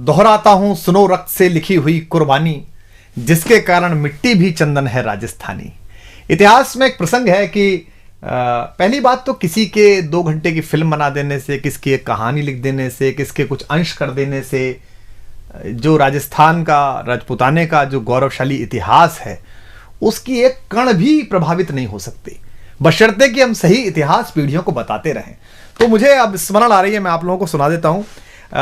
दोहराता हूं सुनो रक्त से लिखी हुई कुर्बानी, जिसके कारण मिट्टी भी चंदन है राजस्थानी। इतिहास में एक प्रसंग है कि पहली बात तो किसी के 2 घंटे की फिल्म बना देने से, किसकी एक कहानी लिख देने से, किसके कुछ अंश कर देने से जो राजस्थान का, राजपूताने का जो गौरवशाली इतिहास है उसकी एक कण भी प्रभावित नहीं हो सकती, बशर्ते कि हम सही इतिहास पीढ़ियों को बताते रहें। तो मुझे अब स्मरण आ रही है, मैं आप लोगों को सुना देता हूं।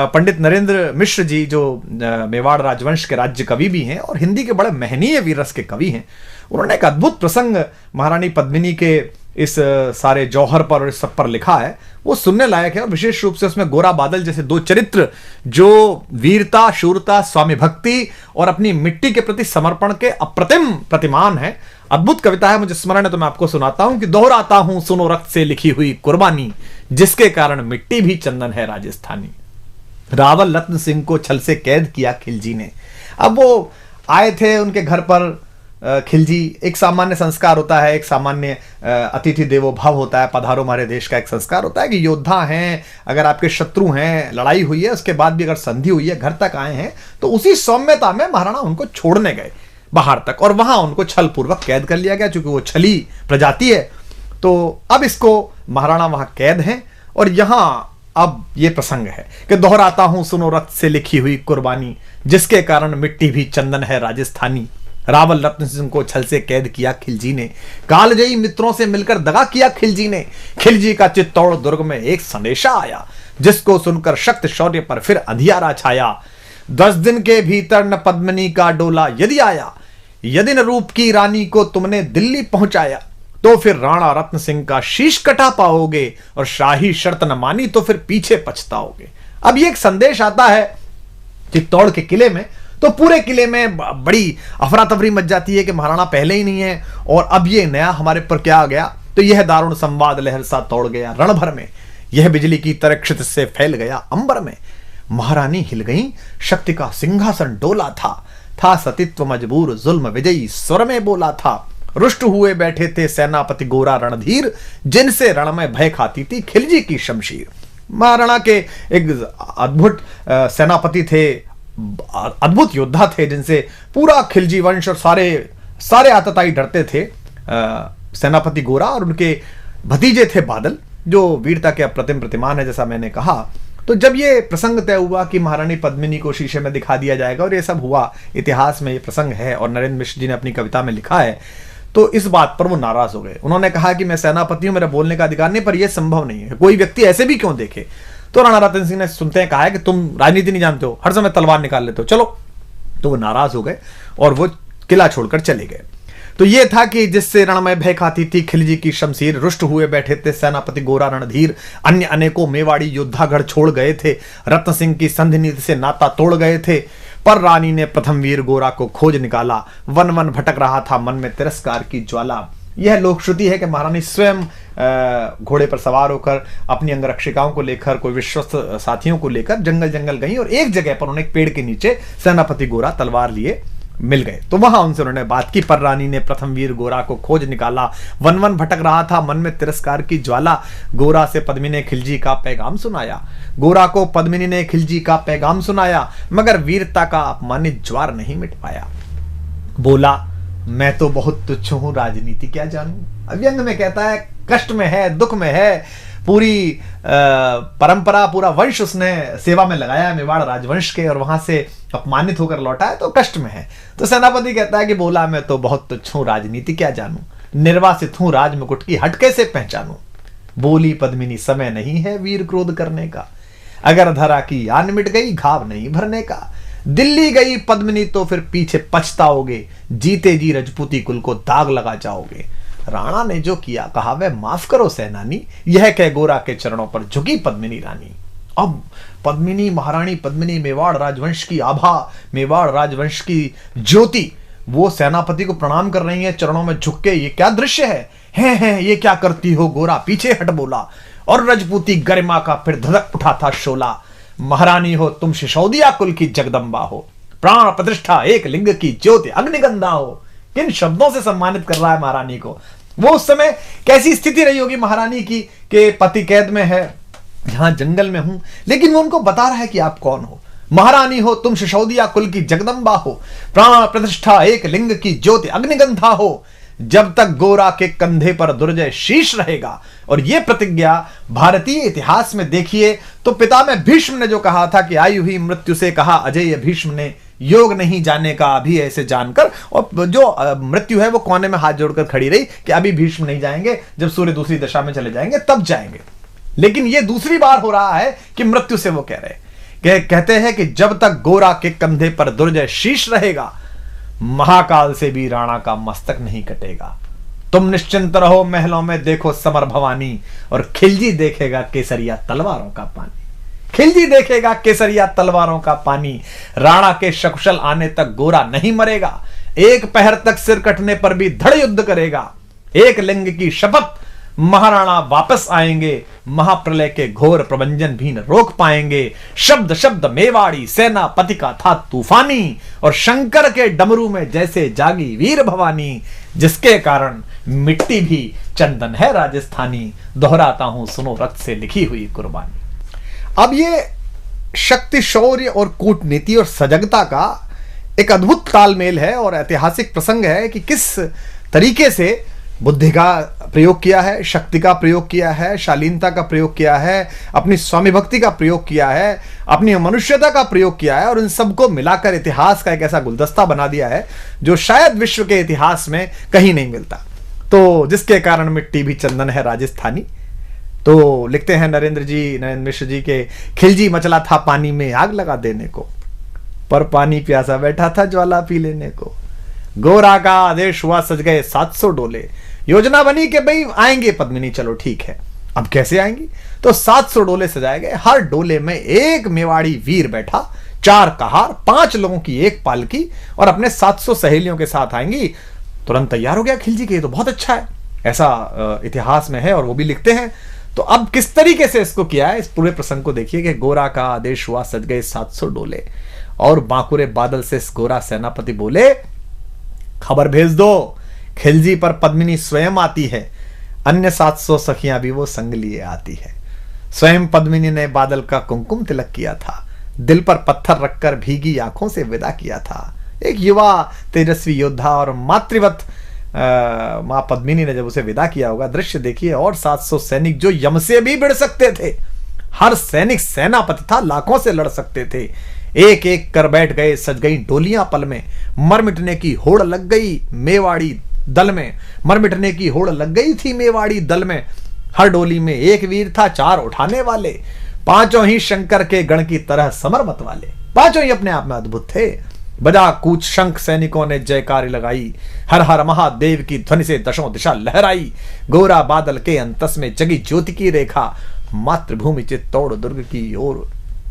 पंडित नरेंद्र मिश्र जी जो मेवाड़ राजवंश के राज्य कवि भी हैं और हिंदी के बड़े महनीय वीररस के कवि हैं, उन्होंने एक अद्भुत प्रसंग महारानी पद्मिनी के इस सारे जौहर पर और इस सब पर लिखा है। वो सुनने लायक है और विशेष रूप से उसमें गोरा बादल जैसे 2 चरित्र जो वीरता, शूरता, स्वामी भक्ति और अपनी मिट्टी के प्रति समर्पण के अप्रतिम प्रतिमान है। अद्भुत कविता है, मुझे स्मरण है तो मैं आपको सुनाता हूं कि दोहराता हूं सुनो रक्त से लिखी हुई कुर्बानी, जिसके कारण मिट्टी भी चंदन है राजस्थानी। रावल रत्न सिंह को छल से कैद किया खिलजी ने। अब वो आए थे उनके घर पर खिलजी, एक सामान्य संस्कार होता है, एक सामान्य अतिथि देवो भव होता है, पधारो हमारे देश का एक संस्कार होता है कि योद्धा हैं, अगर आपके शत्रु हैं, लड़ाई हुई है, उसके बाद भी अगर संधि हुई है, घर तक आए हैं, तो उसी सौम्यता में महाराणा उनको छोड़ने गए बाहर तक और वहां उनको छल पूर्वक कैद कर लिया गया। चूंकि वो छली प्रजाति है तो अब इसको महाराणा वहां कैद हैं और यहां अब ये प्रसंग है कि दोहराता हूं सुनो रक्त से लिखी हुई कुर्बानी, जिसके कारण मिट्टी भी चंदन है राजस्थानी। रावल रत्न सिंह को छल से कैद किया खिलजी ने, कालजयी मित्रों से मिलकर दगा किया खिलजी ने। खिलजी का चित्तौड़ दुर्ग में एक संदेशा आया, जिसको सुनकर शक्त शौर्य पर फिर अंधियारा छाया। 10 दिन के भीतर न पद्मिनी का डोला यदि आया, यदि न रूप की रानी को तुमने दिल्ली पहुंचाया, तो फिर राणा रत्न सिंह का शीश कटा पाओगे और शाही शर्त न मानी तो फिर पीछे पछताओगे। अब ये एक संदेश आता है चित्तौड़ के किले में, तो पूरे किले में बड़ी अफरा तफरी मच जाती है कि महाराणा पहले ही नहीं है और अब ये नया हमारे पर क्या आ गया। तो यह दारुण संवाद लहर सा तोड़ गया रण भर में, यह बिजली की तरह क्षित से फैल गया अंबर में। महारानी हिल गई, शक्ति का सिंहासन डोला था सतीत्व मजबूर जुल्म विजयी स्वर में बोला था। रुष्ट हुए बैठे थे सेनापति गोरा रणधीर, जिनसे रण में भय खाती थी खिलजी की शमशीर। महाराणा के एक अद्भुत सेनापति थे, अद्भुत योद्धा थे, जिनसे पूरा खिलजी वंश और सारे आतताई डरते थे। सेनापति गोरा और उनके भतीजे थे बादल, जो वीरता के अप्रतिम प्रतिमान है, जैसा मैंने कहा। तो जब ये प्रसंग तय हुआ कि महारानी पद्मिनी को शीशे में दिखा दिया जाएगा और ये सब हुआ, इतिहास में ये प्रसंग है और नरेंद्र मिश्र जी ने अपनी कविता में लिखा है, तो इस बात पर वो नाराज हो गए। उन्होंने कहा कि मैं सेनापति हूं, मेरा बोलने का अधिकार नहीं, पर यह संभव नहीं है, कोई व्यक्ति ऐसे भी क्यों देखे। तो राणा रतन सिंह ने सुनते हैं कहा है कि तुम राजनीति नहीं जानते हो, हर समय तलवार निकाल लेते हो, चलो। तो वो नाराज हो गए और वो किला छोड़कर चले गए। तो ये था कि जिससे रण में भय खाती थी खिलजी की शमशीर, रुष्ट हुए बैठे थे सेनापति गोरा रणधीर, अन्य अनेकों मेवाड़ी योद्धागढ़ छोड़ गए थे, रत्न सिंह की संधि नीति से नाता तोड़ गए थे। पर रानी ने प्रथम वीर गोरा को खोज निकाला, वन वन भटक रहा था मन में तिरस्कार की ज्वाला। यह लोक श्रुति है कि महारानी स्वयं घोड़े पर सवार होकर अपनी अंगरक्षिकाओं को लेकर, कोई विश्वस्त साथियों को लेकर जंगल जंगल गई और एक जगह पर उन्हें एक पेड़ के नीचे सेनापति गोरा तलवार लिए मिल गए। तो वहां उनसे उन्होंने बात की। पर रानी ने प्रथम वीर गोरा को खोज निकाला, वन वन भटक रहा था मन में तिरस्कार की ज्वाला। गोरा से पद्मिनी ने खिलजी का पैगाम सुनाया, गोरा को पद्मिनी ने खिलजी का पैगाम सुनाया, मगर वीरता का अपमानित ज्वार नहीं मिट पाया। बोला मैं तो बहुत तुच्छ हूं, राजनीति क्या जानूं। व्यंग में कहता है कष्ट में है, दुख में है, पूरी परंपरा, पूरा वंश उसने सेवा में लगाया मेवाड़ राजवंश के और वहां से अपमानित होकर लौटा है, तो कष्ट में है। तो सेनापति कहता है कि बोला मैं तो बहुत तुच्छ हूं, राजनीति क्या जानूं, निर्वासित हूं राज मुकुट की हट कैसे पहचानूं। बोली पद्मिनी समय नहीं है वीर क्रोध करने का, अगर धरा की आन मिट गई घाव नहीं भरने का। दिल्ली गई पद्मिनी तो फिर पीछे पछताओगे, जीते जी रजपूती कुल को दाग लगा जाओगे। राणा ने जो किया कहा वह माफ करो सेनानी, यह कह गोरा के चरणों पर झुकी पद्मिनी रानी। अब पद्मिनी, महारानी पद्मिनी, मेवाड़ राजवंश की आभा, मेवाड़ राजवंश की ज्योति, वो सेनापति को प्रणाम कर रही है चरणों में झुक के। ये क्या दृश्य है ये क्या करती हो। गोरा पीछे हट बोला और रजपूती गरिमा का फिर धधक उठा था शोला। महारानी हो तुम सिसोदिया कुल की जगदम्बा हो, प्राण प्रतिष्ठा एक लिंग की ज्योति अग्निगंधा हो। किन शब्दों से सम्मानित कर रहा है महारानी को। वो उस समय कैसी स्थिति रही होगी महारानी की कि पति कैद में है, यहां जंगल में हूं, लेकिन वो उनको बता रहा है कि आप कौन हो। महारानी हो तुम सिसोदिया कुल की जगदम्बा हो, प्राण प्रतिष्ठा एक लिंग की ज्योति अग्निगंधा हो, जब तक गोरा के कंधे पर दुर्जय शीश रहेगा। और यह प्रतिज्ञा भारतीय इतिहास में देखिए तो पितामह भीष्म ने जो कहा था कि आई हुई मृत्यु से कहा अजय भीष्म ने, योग नहीं जाने का अभी ऐसे जानकर, और जो मृत्यु है वो कोने में हाथ जोड़कर खड़ी रही कि अभी भीष्म नहीं जाएंगे, जब सूर्य दूसरी दिशा में चले जाएंगे तब जाएंगे। लेकिन यह दूसरी बार हो रहा है कि मृत्यु से वो कह रहे, कहते हैं कि जब तक गोरा के कंधे पर दुर्जय शीश रहेगा, महाकाल से भी राणा का मस्तक नहीं कटेगा। तुम निश्चिंत रहो महलों में देखो समर भवानी, और खिलजी देखेगा केसरिया तलवारों का पानी। खिलजी देखेगा केसरिया तलवारों का पानी। राणा के सकुशल आने तक गोरा नहीं मरेगा, एक पहर तक सिर कटने पर भी धड़ युद्ध करेगा। एक लिंग की शपथ, महाराणा वापस आएंगे, महाप्रलय के घोर प्रबंजन भी न रोक पाएंगे। शब्द शब्द मेवाड़ी सेनापति का था तूफानी, और शंकर के डमरू में जैसे जागी वीर भवानी, जिसके कारण मिट्टी भी चंदन है राजस्थानी। दोहराता हूं सुनो रक्त से लिखी हुई कुर्बानी। अब ये शक्ति, शौर्य और कूटनीति और सजगता का एक अद्भुत तालमेल है और ऐतिहासिक प्रसंग है कि किस तरीके से बुद्धि का प्रयोग किया है, शक्ति का प्रयोग किया है, शालीनता का प्रयोग किया है, अपनी स्वामी भक्ति का प्रयोग किया है, अपनी मनुष्यता का प्रयोग किया है, और इन सबको मिलाकर इतिहास का एक ऐसा गुलदस्ता बना दिया है जो शायद विश्व के इतिहास में कहीं नहीं मिलता। तो जिसके कारण मिट्टी भी चंदन है राजस्थानी। तो लिखते हैं नरेंद्र मिश्र जी के, खिलजी मचला था पानी में आग लगा देने को, पर पानी प्यासा बैठा था ज्वाला पी लेने को। गोरा का आदेश हुआ सज गए 700 डोले, योजना बनी कि भाई आएंगे पद्मिनी, चलो ठीक है। अब कैसे आएंगी? तो 700 डोले सजाए गए, हर डोले में एक मेवाड़ी वीर बैठा, 4 कहार, 5 लोगों की एक पालकी, और अपने 700 सहेलियों के साथ आएंगी। तुरंत तैयार हो गया खिलजी के, ये तो बहुत अच्छा है, ऐसा इतिहास में है और वो भी लिखते हैं। तो अब किस तरीके से इसको किया है, इस पूरे प्रसंग को देखिए कि गोरा का आदेश हुआ सज गए 700 डोले, और बांकुरे बादल से गोरा सेनापति बोले खबर भेज दो, खिलजी पर पद्मिनी स्वयं आती है, अन्य 700 सखियां भी वो संग लिए आती है। स्वयं पद्मिनी ने बादल का कुमकुम तिलक किया था, दिल पर पत्थर रखकर भीगी आंखों से विदा किया था। एक युवा तेजस्वी योद्धा और मातृवत मां पद्मिनी ने जब उसे विदा किया होगा, दृश्य देखिए। और 700 सैनिक जो यम से भी भिड़ सकते थे, हर सैनिक सेनापति था, लाखों से लड़ सकते थे, एक एक कर बैठ गए, सज गई डोलियां पल में, मर मिटने की होड़ लग गई मेवाड़ी दल में, मर मिटने की होड़ लग गई थी मेवाड़ी दल में। हर डोली में एक वीर था, 4 उठाने वाले, पांचों ही शंकर के गण की तरह समर मत वाले, पांचों ही अपने आप में अद्भुत थे। बजा कूच शंख सैनिकों ने जयकारी लगाई, हर हर महादेव की ध्वनि से दशों दिशा लहराई। गोरा बादल के अंतस में जगी ज्योति की रेखा, मातृभूमि चित्तौड़ दुर्ग की ओर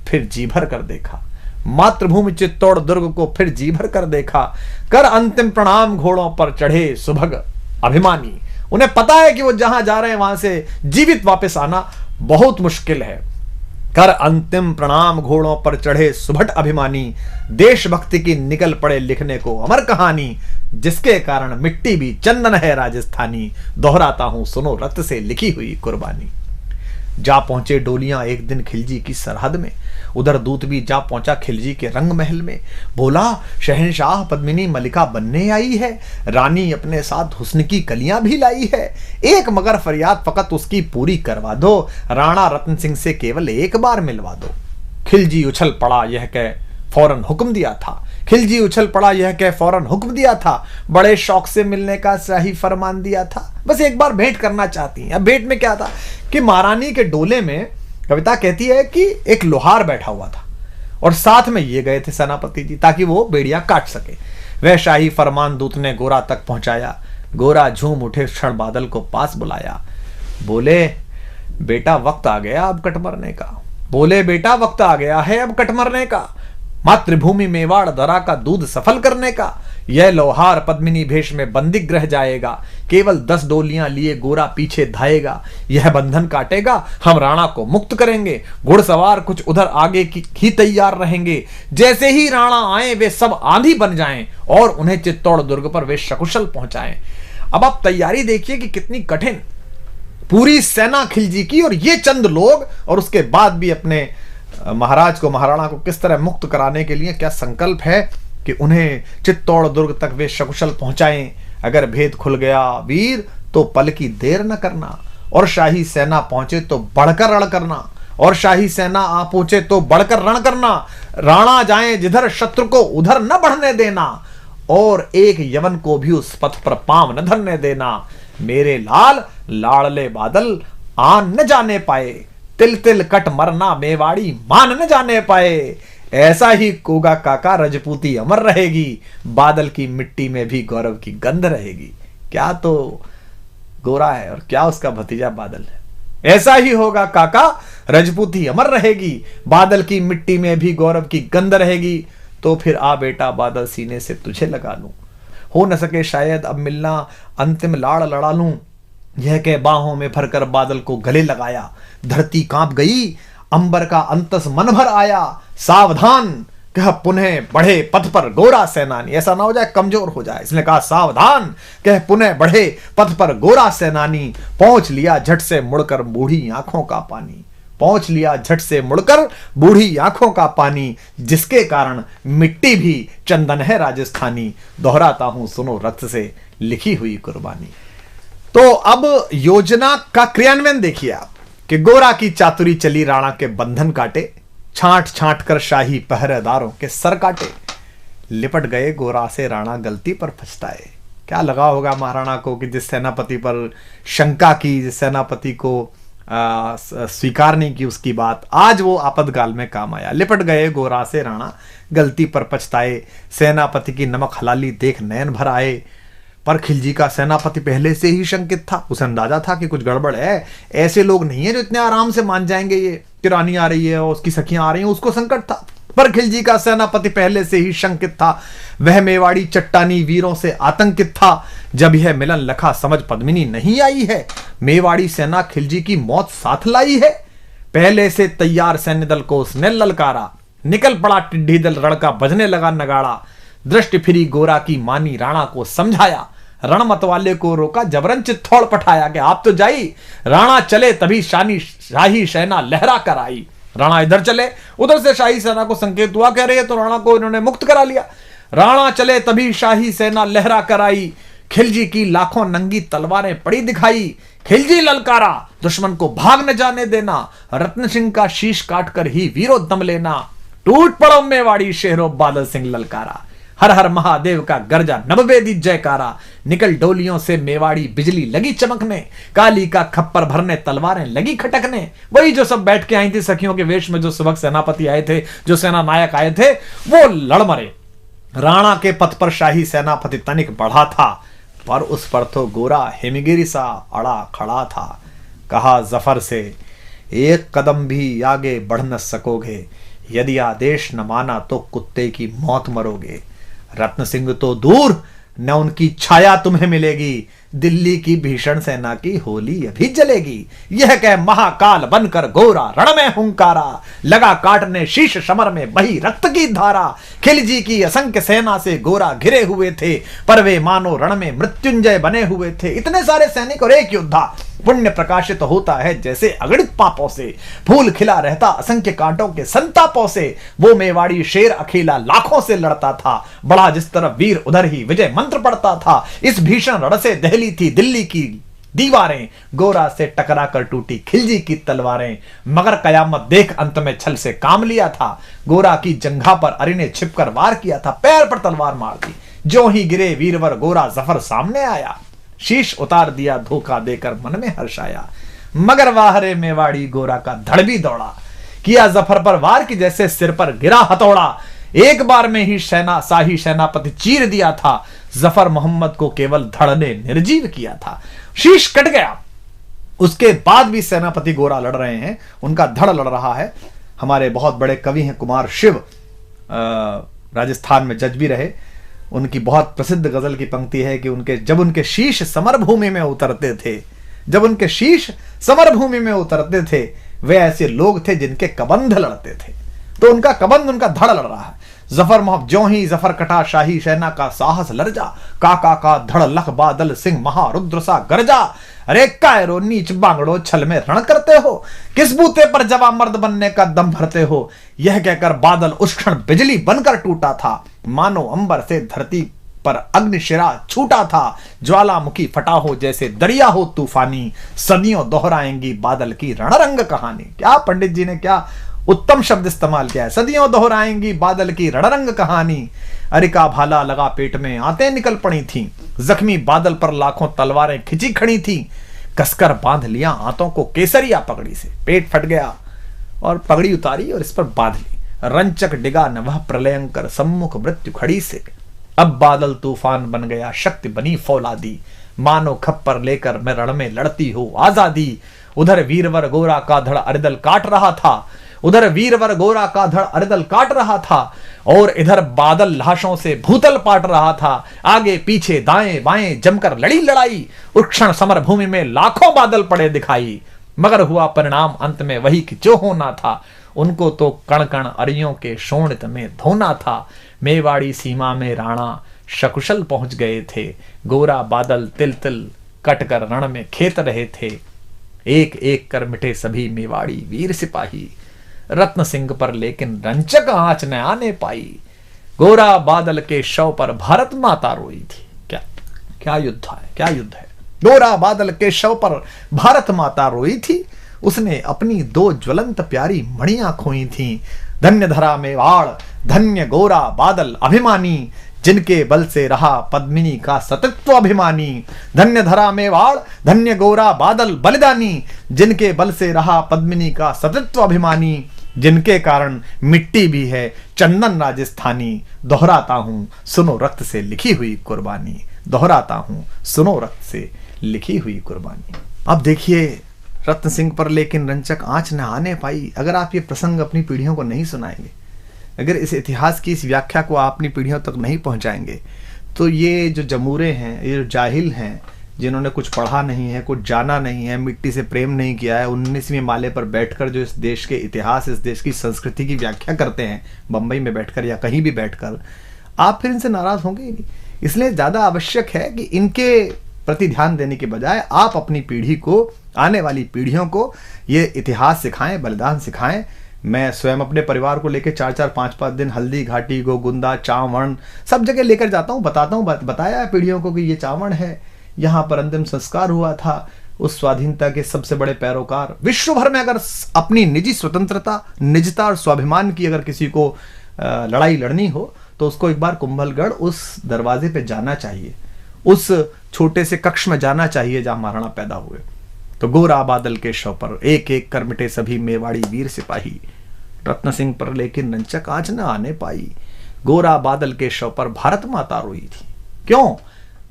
फिर जी भर कर देखा, मातृभूमि चित्तौड़ दुर्ग को फिर जी भर कर देखा। कर अंतिम प्रणाम घोड़ों पर चढ़े सुभग अभिमानी। उन्हें पता है कि वो जहां जा रहे हैं वहां से जीवित वापस आना बहुत मुश्किल है। कर अंतिम प्रणाम घोड़ों पर चढ़े सुभट अभिमानी, देशभक्ति की निकल पड़े लिखने को अमर कहानी, जिसके कारण मिट्टी भी चंदन है राजस्थानी। दोहराता हूं सुनो रक्त से लिखी हुई कुर्बानी। जा पहुंचे डोलियां एक दिन खिलजी की सरहद में, उधर दूत भी जा पहुंचा खिलजी के रंग महल में। बोला शहंशाह पद्मिनी मलिका बनने आई है, रानी अपने साथ हुस्न की कलियां भी लाई है। एक मगर फरियाद फकत उसकी पूरी करवा दो, राणा रतन सिंह से केवल एक बार मिलवा दो। खिलजी उछल पड़ा यह कह फौरन हुक्म दिया था, खिलजी उछल पड़ा यह कह फौरन हुक्म दिया था, बड़े शौक से मिलने का शाही फरमान दिया था। बस एक बार भेंट करना चाहती हैं। अब भेंट में क्या था कि महारानी के डोले में कविता कहती है कि एक लोहार बैठा हुआ था और साथ में ये गए थे सेनापति जी, ताकि वो बेड़ियां काट सके। वह शाही फरमान दूत ने गोरा तक पहुंचाया। गोरा झूम उठे, क्षण बादल को पास बुलाया। बोले बेटा वक्त आ गया अब कट मरने का, बोले बेटा वक्त आ गया है अब कट मरने का, मातृभूमि मेवाड़ दरा का दूध सफल करने का। यह लोहार पद्मिनी भेष में बंदी ग्रह जाएगा, केवल 10 डोलियां लिए गोरा पीछे धाएगा। यह बंधन काटेगा, हम राणा को मुक्त करेंगे। घुड़सवार कुछ उधर आगे की ही तैयार रहेंगे, जैसे ही राणा आए वे सब आंधी बन जाएं और उन्हें चित्तौड़ दुर्ग पर वे सकुशल पहुंचाएं। अब आप तैयारी देखिए कि कितनी कठिन, पूरी सेना खिलजी की और ये चंद लोग, और उसके बाद भी अपने महाराज को, महाराणा को किस तरह मुक्त कराने के लिए क्या संकल्प है कि उन्हें चित्तौड़ दुर्ग तक वे सकुशल पहुंचाएं। अगर भेद खुल गया वीर तो पल की देर न करना, और शाही सेना पहुंचे तो बढ़कर रण करना, और शाही सेना आ पहुंचे तो बढ़कर रण करना। राणा जाए जिधर शत्रु को उधर न बढ़ने देना, और एक यवन को भी उस पथ पर पांव न धरने देना। मेरे लाल लाड़ले बादल आन न जाने पाए, तिल तिल कट मरना मेवाड़ी मान न जाने पाए। ऐसा ही कोगा काका रजपूती अमर रहेगी, बादल की मिट्टी में भी गौरव की गंध रहेगी। क्या तो गोरा है और क्या उसका भतीजा बादल है। ऐसा ही होगा काका, रजपूती अमर रहेगी, बादल की मिट्टी में भी गौरव की गंध रहेगी। तो फिर आ बेटा बादल सीने से तुझे लगा लूं, हो न सके शायद अब मिलना, अंतिम लाड़ लड़ा लूं। यह कह बाहों में भरकर बादल को गले लगाया। धरती कांप गई, अंबर का अंतस मन भर आया। सावधान कह पुनः बढ़े पथ पर गोरा सेनानी। ऐसा ना हो जाए कमजोर हो जाए, इसने कहा सावधान कह पुनः बढ़े पथ पर गोरा सेनानी। पहुंच लिया झट से मुड़कर बूढ़ी आंखों का पानी, पहुंच लिया झट से मुड़कर बूढ़ी आंखों का पानी। जिसके कारण मिट्टी भी चंदन है राजस्थानी, दोहराता हूं सुनो रक्त से लिखी हुई कुर्बानी। तो अब योजना का क्रियान्वयन देखिए आप कि गोरा की चातुरी चली, राणा के बंधन काटे, छांट छांट कर शाही पहरेदारों के सर काटे। लिपट गए गोरा से राणा गलती पर पछताए। क्या लगा होगा महाराणा को कि जिस सेनापति पर शंका की, जिस सेनापति को स्वीकार नहीं की उसकी बात, आज वो आपातकाल में काम आया। लिपट गए गोरा से राणा गलती पर पछताए, सेनापति की नमक हलाली देख नयन भर आए। पर खिलजी का सेनापति पहले से ही शंकित था, उसे अंदाजा था कि कुछ गड़बड़ है। ऐसे लोग नहीं है जो इतने आराम से मान जाएंगे ये कि रानी आ रही है और उसकी सखियां आ रही हैं, उसको संकट था। पर खिलजी का सेनापति पहले से ही शंकित था, वह मेवाड़ी चट्टानी वीरों से आतंकित था। जब यह मिलन लखा समझ पद्मिनी नहीं आई है, मेवाड़ी सेना खिलजी की मौत साथ लाई है। पहले से तैयार सैन्य दल को उसने ललकारा, निकल पड़ा टिड्डी दल, रण का बजने लगा नगाड़ा। दृष्टि फिरी गोरा की मानी, राणा को समझाया, रण मतवाले को रोका, जबरन चित्तौड़ पठाया कि आप तो जाई। राणा चले तभी शाही सेना लहरा कर आई। राणा इधर चले, उधर से शाही सेना को संकेत हुआ, कह रहे हैं तो राणा को इन्होंने मुक्त करा लिया। राणा चले तभी शाही सेना लहरा कर आई। खिलजी की लाखों नंगी तलवारें पड़ी दिखाई। खिलजी ललकारा, दुश्मन को भाग न जाने देना, रत्न सिंह का शीश काटकर ही वीरो दम लेना। टूट पड़ो मेवाड़ी शेरो, बादल सिंह ललकारा। हर हर महादेव का गर्जा, नववेदी जयकारा। निकल डोलियों से मेवाड़ी बिजली लगी चमकने, काली का खप्पर भरने तलवारें लगी खटकने। वही जो सब बैठ के आई थी सखियों के वेश में, जो सुबह सेनापति आए थे, जो सेना नायक आए थे, वो लड़ मरे। राणा के पथ पर शाही सेनापति तनिक बढ़ा था, पर उस पर तो गोरा हिमगिरी सा अड़ा खड़ा था। कहा जफर से, एक कदम भी आगे बढ़ न सकोगे, यदि आदेश न माना तो कुत्ते की मौत मरोगे। रत्न सिंह तो दूर, न उनकी छाया तुम्हें मिलेगी, दिल्ली की भीषण सेना की होली अभी जलेगी। यह कह महाकाल बनकर गोरा रण में हुंकारा, लगा काटने शीश समर में बही रक्त की धारा। खिलजी की असंख्य सेना से गोरा घिरे हुए थे, पर वे मानो रण में मृत्युंजय बने हुए थे। इतने सारे सैनिक और एक योद्धा, पुण्य प्रकाशित होता है जैसे अगणित पापों से, फूल खिला रहता असंख्य कांटों के संतापों से। वो मेवाड़ी शेर अकेला लाखों से लड़ता था, बड़ा जिस तरफ वीर उधर ही विजय मंत्र पढ़ता था। इस भीषण रण से दहली थी दिल्ली की दीवारें, गोरा से टकरा कर टूटी खिलजी की तलवारें। मगर कयामत देख अंत में छल से काम लिया था, गोरा की जंघा पर अरि ने छिपकर वार किया था, पैर पर तलवार मार दी। जो ही गिरे वीरवर गोरा जफर सामने आया, शीश उतार दिया धोखा देकर मन में हर्ष आया। मगर वाहरे मेवाड़ी गोरा का धड़ भी दौड़ा, किया जफर पर वार की जैसे सिर पर गिरा हथौड़ा। एक बार में ही शाही सेनापति चीर दिया था, जफर मोहम्मद को केवल धड़ ने निर्जीव किया था। शीश कट गया, उसके बाद भी सेनापति गोरा लड़ रहे हैं, उनका धड़ लड़ रहा है। हमारे बहुत बड़े कवि हैं कुमार शिव, राजस्थान में जज भी रहे। उनकी बहुत प्रसिद्ध गजल की पंक्ति है कि जब उनके शीश समर भूमि में उतरते थे, जब उनके शीश समर भूमि में उतरते थे, वे ऐसे लोग थे जिनके कबंध लड़ते थे। तो उनका कबंध, उनका धड़ लड़ रहा है। जफर मोहब्बत ज्यों ही जफर कटा शाही सेना का साहस लरजा, काका का धड़ लख बादल सिंह महारुद्र सा गरजा। अरे कायरो नीच बांगड़ो छल में रण करते हो, किस बूते पर जवा मर्द बनने का दम भरते हो। यह कहकर बादल उस क्षण बिजली बनकर टूटा था, मानो अंबर से धरती पर अग्निशिरा छूटा था। ज्वालामुखी फटा हो जैसे दरिया हो तूफानी, सदियों दोहराएंगी बादल की रणरंग कहानी। क्या पंडित जी ने क्या उत्तम शब्द इस्तेमाल किया है, सदियों दोहराएंगी बादल की रणरंग कहानी। अरिका भाला लगा पेट में आंतें निकल पड़ी थी, जख्मी बादल पर लाखों तलवारें खिंची खड़ी थी। कसकर बांध लिया आंतों को केसरिया पगड़ी से, पेट फट गया और पगड़ी उतारी और इस पर बांध ली। रंचक डिगा न वह प्रलयंकर सम्मुख मृत्यु खड़ी से। अब बादल तूफान बन गया शक्ति बनी फौलादी, मानो खप्पर लेकर मैं रण में लड़ती हो आजादी। उधर वीरवर गोरा का धड़ अरिदल काट रहा था, उधर वीरवर गोरा का धड़ अरिदल काट रहा था, और इधर बादल लाशों से भूतल पाट रहा था। आगे पीछे दाएं बाएं जमकर लड़ी लड़ाई, उस क्षण समर भूमि में लाखों बादल पड़े दिखाई। मगर हुआ परिणाम अंत में वही कि जो होना था, उनको तो कण कण अरियों के शोणित में धोना था। मेवाड़ी सीमा में राणा सकुशल पहुंच गए थे, गोरा बादल तिल तिल कटकर रण में खेत रहे थे। एक एक कर मिटे सभी मेवाड़ी वीर सिपाही, रत्न सिंह पर लेकिन रंचक आंच न आने पाई। गोरा बादल के शव पर भारत माता रोई थी। क्या क्या युद्ध है, क्या युद्ध है। गोरा बादल के शव पर भारत माता रोई थी, उसने अपनी दो ज्वलंत प्यारी मणियां खोई थी। धन्य धरा मेवाड़, धन्य गोरा बादल अभिमानी, जिनके बल से रहा पद्मिनी का सतत्व अभिमानी। धन्य धरा मेवाड़, धन्य गोरा बादल बलिदानी, जिनके बल से रहा पद्मिनी का सतत्व अभिमानी। जिनके कारण मिट्टी भी है चंदन राजस्थानी, दोहराता हूं सुनो रक्त से लिखी हुई कुर्बानी। दोहराता हूं सुनो रक्त से लिखी हुई कुर्बानी। अब देखिए रत्न सिंह पर लेकिन रंचक आंच न आने पाई। अगर आप ये प्रसंग अपनी पीढ़ियों को नहीं सुनाएंगे, अगर इस इतिहास की इस व्याख्या को आप अपनी पीढ़ियों तक नहीं पहुंचाएंगे, तो ये जो जमूरे हैं, ये जो जाहिल हैं, जिन्होंने कुछ पढ़ा नहीं है, कुछ जाना नहीं है, मिट्टी से प्रेम नहीं किया है, 19वीं माले पर बैठकर जो इस देश के इतिहास, इस देश की संस्कृति की व्याख्या करते हैं, बंबई में बैठकर या कहीं भी बैठकर, आप फिर इनसे नाराज होंगे ही नहीं। इसलिए ज़्यादा आवश्यक है कि इनके प्रति ध्यान देने के बजाय आप अपनी पीढ़ी को, आने वाली पीढ़ियों को ये इतिहास सिखाएं, बलिदान सिखाएं। मैं स्वयं अपने परिवार को लेकर 4-4, 5-5 दिन हल्दी घाटी, गोगुंदा, चावण सब जगह लेकर जाता हूँ, बताता हूँ, बताया है पीढ़ियों को कि ये चावण है, यहाँ पर अंतिम संस्कार हुआ था उस स्वाधीनता के सबसे बड़े पैरोकार। विश्व भर में अगर अपनी निजी स्वतंत्रता, निजता और स्वाभिमान की अगर किसी को लड़ाई लड़नी हो, तो उसको एक बार कुंभलगढ़ उस दरवाजे पे जाना चाहिए, उस छोटे से कक्ष में जाना चाहिए जहां महाराणा पैदा हुए। तो गोरा बादल के शव पर एक एक कर मिटे सभी मेवाड़ी वीर सिपाही, रत्न सिंह पर लेकिन रंचक आंच न आने पाई। गोरा बादल के शव पर भारत माता रोई थी। क्यों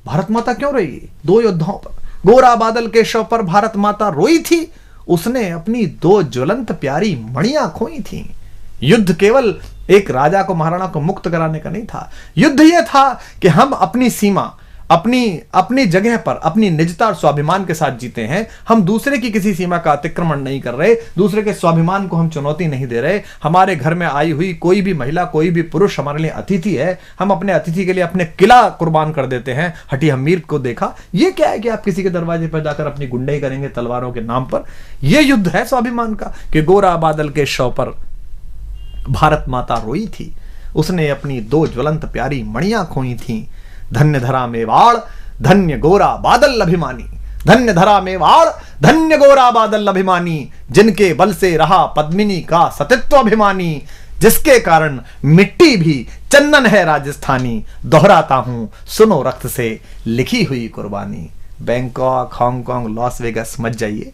भारत माता क्यों रोई? दो योद्धाओं पर। गोरा बादल के शव पर भारत माता रोई थी, उसने अपनी दो ज्वलंत प्यारी मणियां खोई थी। युद्ध केवल एक राजा को, महाराणा को मुक्त कराने का नहीं था। युद्ध यह था कि हम अपनी सीमा, अपनी जगह पर अपनी निजता और स्वाभिमान के साथ जीते हैं। हम दूसरे की किसी सीमा का अतिक्रमण नहीं कर रहे, दूसरे के स्वाभिमान को हम चुनौती नहीं दे रहे। हमारे घर में आई हुई कोई भी महिला, कोई भी पुरुष हमारे लिए अतिथि है, हम अपने अतिथि के लिए अपने किला कुर्बान कर देते हैं। हटी हमीर को देखा, ये क्या है कि आप किसी के दरवाजे पर जाकर अपनी गुंडाई करेंगे तलवारों के नाम पर। यह युद्ध है स्वाभिमान का कि गोरा बादल के शव पर भारत माता रोई थी, उसने अपनी दो ज्वलंत प्यारी मणियां खोई थी। धन्य धरा मेवाड़, धन्य गोरा बादल अभिमानी, धन्य धरा मेवाड़, धन्य गोरा बादल अभिमानी, जिनके बल से रहा पद्मिनी का सतित्व अभिमानी, जिसके कारण मिट्टी भी चंदन है राजस्थानी। दोहराता हूं सुनो रक्त से लिखी हुई कुर्बानी। बैंकॉक, हांगकांग, लॉस वेगस मत जाइए,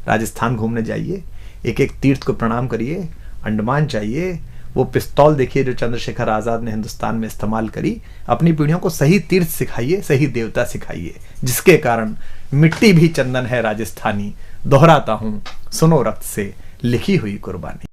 राजस्थान घूमने जाइए, एक एक तीर्थ को प्रणाम करिए। अंडमान जाइए, वो पिस्तौल देखिए जो चंद्रशेखर आजाद ने हिंदुस्तान में इस्तेमाल करी। अपनी पीढ़ियों को सही तीर्थ सिखाइए, सही देवता सिखाइए, जिसके कारण मिट्टी भी चंदन है राजस्थानी। दोहराता हूं सुनो रक्त से लिखी हुई कुर्बानी।